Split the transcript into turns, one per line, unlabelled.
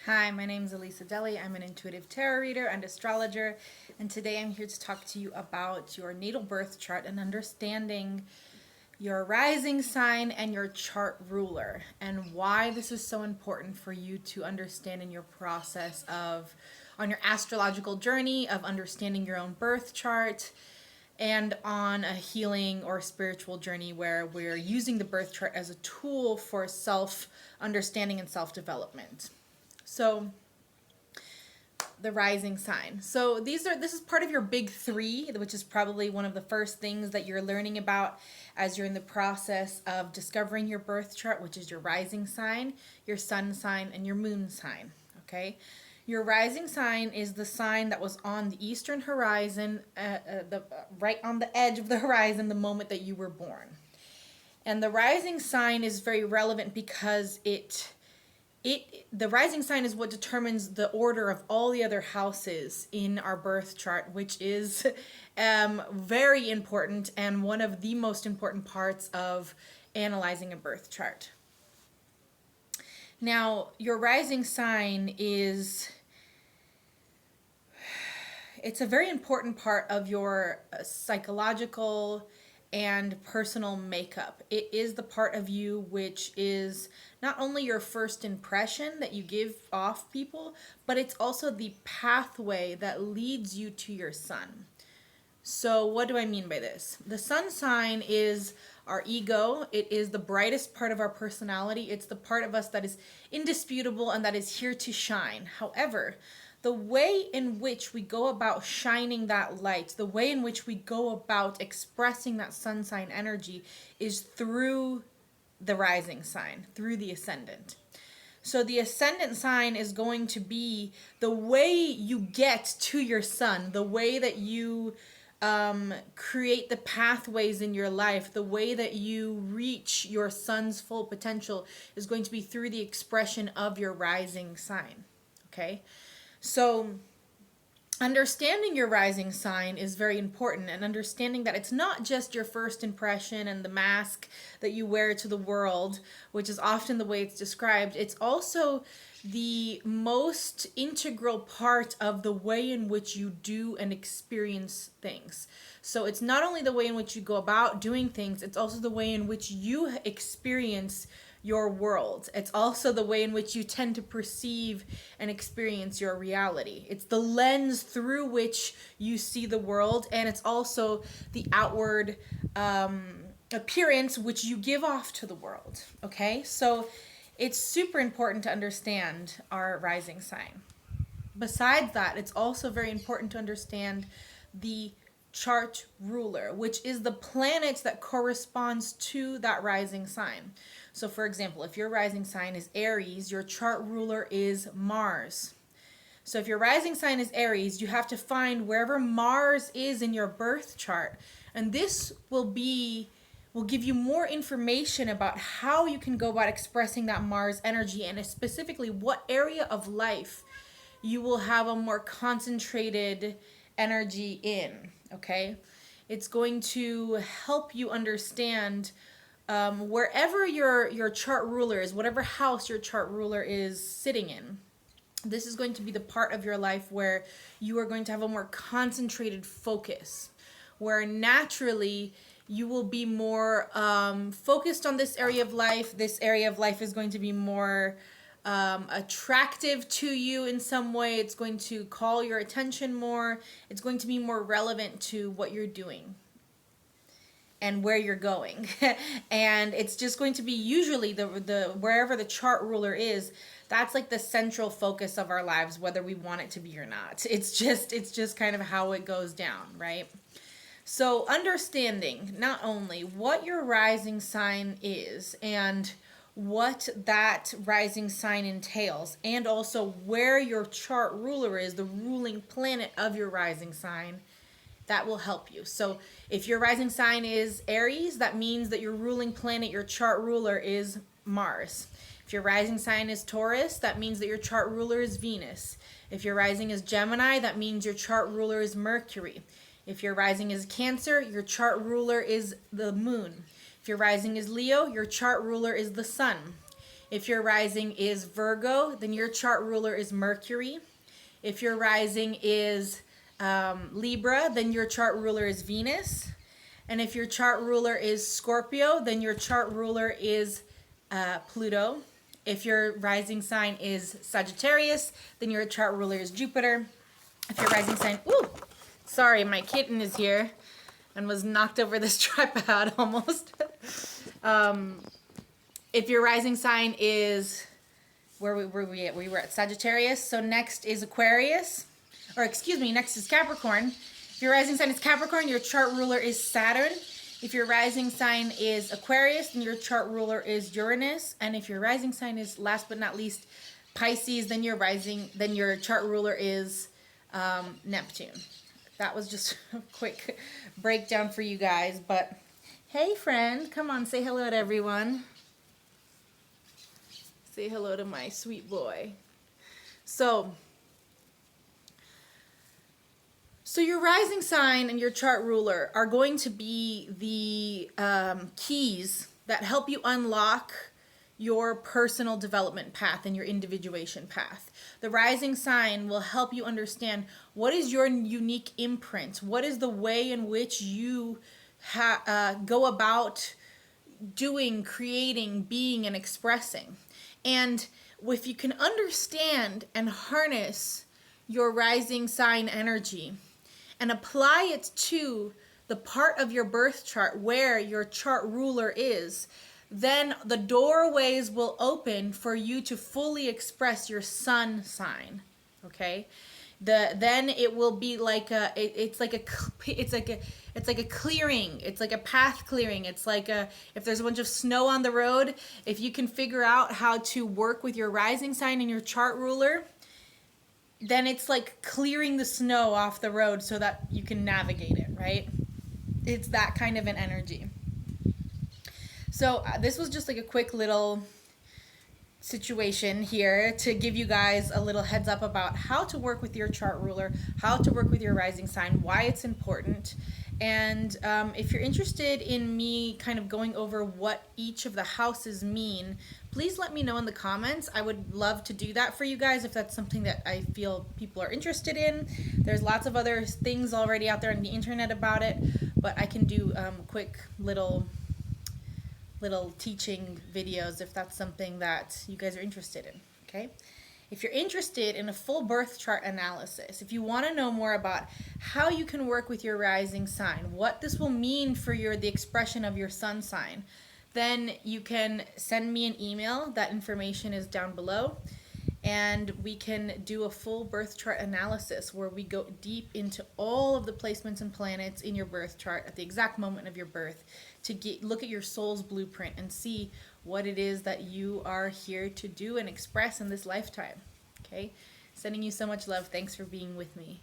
Hi, my name is Elis Adelle. I'm an intuitive tarot reader and astrologer, and today I'm here to talk to you about your natal birth chart and understanding your rising sign and your chart ruler, and why this is so important for you to understand in your process of on your astrological journey of understanding your own birth chart, and on a healing or spiritual journey where we're using the birth chart as a tool for self understanding and self development. So the rising sign. So this is part of your big three, which is probably one of the first things that you're learning about as you're in the process of discovering your birth chart, which is your rising sign, your sun sign, and your moon sign. Okay. Your rising sign is the sign that was on the eastern horizon, right on the edge of the horizon the moment that you were born. And the rising sign is very relevant because the rising sign is what determines the order of all the other houses in our birth chart, which is very important and one of the most important parts of analyzing a birth chart. Now, your rising sign it's a very important part of your psychological and personal makeup. It is the part of you which is not only your first impression that you give off people, but it's also the pathway that leads you to your sun. So what do I mean by this? The sun sign is our ego. It is the brightest part of our personality. It's the part of us that is indisputable and that is here to shine. However, the way in which we go about shining that light, the way in which we go about expressing that sun sign energy is through the rising sign, through the ascendant. So the ascendant sign is going to be the way you get to your sun, the way that you create the pathways in your life, the way that you reach your sun's full potential is going to be through the expression of your rising sign. Okay? So understanding your rising sign is very important, and understanding that it's not just your first impression and the mask that you wear to the world, which is often the way it's described. It's also the most integral part of the way in which you do and experience things. So it's not only the way in which you go about doing things, it's also the way in which you experience your world. It's also the way in which you tend to perceive and experience your reality. It's the lens through which you see the world, and it's also the outward appearance which you give off to the world. Okay? So it's super important to understand our rising sign. Besides that, it's also very important to understand the chart ruler, which is the planet that corresponds to that rising sign. So for example, if your rising sign is Aries, your chart ruler is Mars. So if your rising sign is Aries, you have to find wherever Mars is in your birth chart, and this will give you more information about how you can go about expressing that Mars energy, and specifically what area of life you will have a more concentrated energy in. Okay, it's going to help you understand wherever your chart ruler is, whatever house your chart ruler is sitting in. This is going to be the part of your life where you are going to have a more concentrated focus, where naturally you will be more focused on this area of life. This area of life is going to be more attractive to you in some way. It's going to call your attention more. It's going to be more relevant to what you're doing and where you're going. And it's just going to be usually the wherever the chart ruler is, that's like the central focus of our lives, whether we want it to be or not. It's just kind of how it goes down, right? So understanding not only what your rising sign is and what that rising sign entails, and also where your chart ruler is, the ruling planet of your rising sign, that will help you. So if your rising sign is Aries, that means that your ruling planet, your chart ruler, is Mars. If your rising sign is Taurus, that means that your chart ruler is Venus. If your rising is Gemini, that means your chart ruler is Mercury. If your rising is Cancer, your chart ruler is the moon. If your rising is Leo, your chart ruler is the sun. If your rising is Virgo, then your chart ruler is Mercury. If your rising is Libra, then your chart ruler is Venus. And if your chart ruler is Scorpio, then your chart ruler is Pluto. If your rising sign is Sagittarius, then your chart ruler is Jupiter. If your rising sign, ooh, sorry, my kitten is here and was knocked over this tripod almost. If your rising sign is, where were we at? We were at Sagittarius. So next is Aquarius, or excuse me, next is Capricorn. If your rising sign is Capricorn, your chart ruler is Saturn. If your rising sign is Aquarius, then your chart ruler is Uranus. And if your rising sign is, last but not least, Pisces, then your chart ruler is Neptune. That was just a quick breakdown for you guys. But hey, friend, come on, say hello to everyone. Say hello to my sweet boy. So your rising sign and your chart ruler are going to be the keys that help you unlock your personal development path and your individuation path. The rising sign will help you understand what is your unique imprint, what is the way in which you go about doing, creating, being, and expressing. And if you can understand and harness your rising sign energy and apply it to the part of your birth chart where your chart ruler is, then the doorways will open for you to fully express your sun sign. Okay? Then it will be like it's like a clearing. It's like a path clearing. It's like if there's a bunch of snow on the road, if you can figure out how to work with your rising sign and your chart ruler, then it's like clearing the snow off the road so that you can navigate it, right? It's that kind of an energy. So this was just like a quick little situation here to give you guys a little heads up about how to work with your chart ruler, how to work with your rising sign, why it's important. And if you're interested in me kind of going over what each of the houses mean, please let me know in the comments. I would love to do that for you guys if that's something that I feel people are interested in. There's lots of other things already out there on the internet about it, but I can do quick little teaching videos if that's something that you guys are interested in, okay? If you're interested in a full birth chart analysis, if you want to know more about how you can work with your rising sign, what this will mean for the expression of your sun sign, then you can send me an email. That information is down below. And we can do a full birth chart analysis where we go deep into all of the placements and planets in your birth chart at the exact moment of your birth to look at your soul's blueprint and see what it is that you are here to do and express in this lifetime. Okay? Sending you so much love. Thanks for being with me.